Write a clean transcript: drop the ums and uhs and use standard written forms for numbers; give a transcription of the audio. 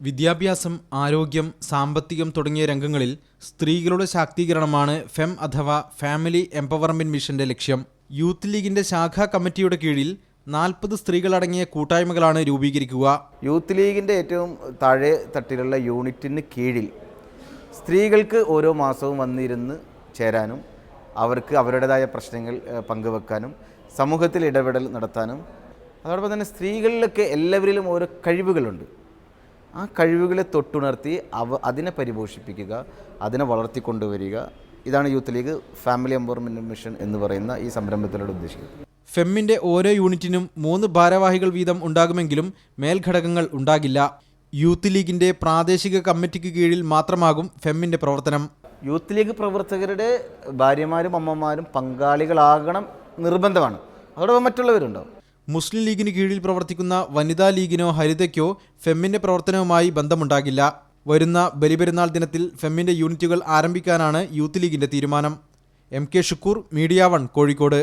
വിദ്യാഭ്യാസം, ആരോഗ്യം, സാമ്പത്തികം തുടങ്ങിയ രംഗങ്ങളിൽ സ്ത്രീകളുടെ ശാക്തീകരണമാണ് ഫെം അഥവാ ഫാമിലി എംപവർമെന്റ് മിഷന്റെ ലക്ഷ്യം. യൂത്ത് ലീഗിന്റെ ശാഖാ കമ്മിറ്റിയുടെ കീഴിൽ 40 സ്ത്രീകളടങ്ങിയ കൂട്ടായ്മകളാണ് രൂപീകരിക്കുക. യൂത്ത് ലീഗിൻ്റെ ഏറ്റവും താഴെ തട്ടിലുള്ള യൂണിറ്റിന് കീഴിൽ സ്ത്രീകൾക്ക് ഓരോ മാസവും വന്നിരുന്ന് ചേരാനും അവർക്ക് അവരുടേതായ പ്രശ്നങ്ങൾ പങ്കുവെക്കാനും സമൂഹത്തിൽ ഇടപെടൽ നടത്താനും അതോടൊപ്പം തന്നെ സ്ത്രീകളിലൊക്കെ എല്ലാവരിലും ഓരോ കഴിവുകളുണ്ട്. ആ കഴിവുകളെ തൊട്ടുണർത്തി അതിനെ പരിപോഷിപ്പിക്കുക, അതിനെ വളർത്തിക്കൊണ്ടുവരിക. ഇതാണ് youth league family empowerment mission എന്ന് പറയുന്ന ഈ സംരംഭത്തിലൂടെ ഉദ്ദേശിക്കുന്നത്. ഫെമ്മിന്റെ ഓരോ യൂണിറ്റിനും 3 ഭാരവാഹികൾ വീതം ഉണ്ടാകുമെങ്കിലും മേൽഘടകങ്ങൾ ഉണ്ടാകില്ല. യൂത്ത് ലീഗിന്റെ പ്രാദേശിക കമ്മിറ്റിക്ക് കീഴിൽ മാത്രമാകും ഫെമ്മിന്റെ പ്രവർത്തനം. യൂത്ത് ലീഗ് പ്രവർത്തകരുടെ ഭാര്യമാരും അമ്മമാരും പങ്കാളികളാകണം നിർബന്ധമാണ്. അതോടൊപ്പം മറ്റുള്ളവരുണ്ടാവും. മുസ്ലിം ലീഗിന് കീഴിൽ പ്രവർത്തിക്കുന്ന വനിതാ ലീഗിനോ ഹരിതയ്ക്കോ ഫെമ്മിന്റെ പ്രവർത്തനവുമായി ബന്ധമുണ്ടാകില്ല. വരുന്ന ബലിപെരുന്നാൾ ദിനത്തിൽ ഫെമ്മിന്റെ യൂണിറ്റുകൾ ആരംഭിക്കാനാണ് യൂത്ത് ലീഗിന്റെ തീരുമാനം. MK Shukoor, media 1, Kozhikode.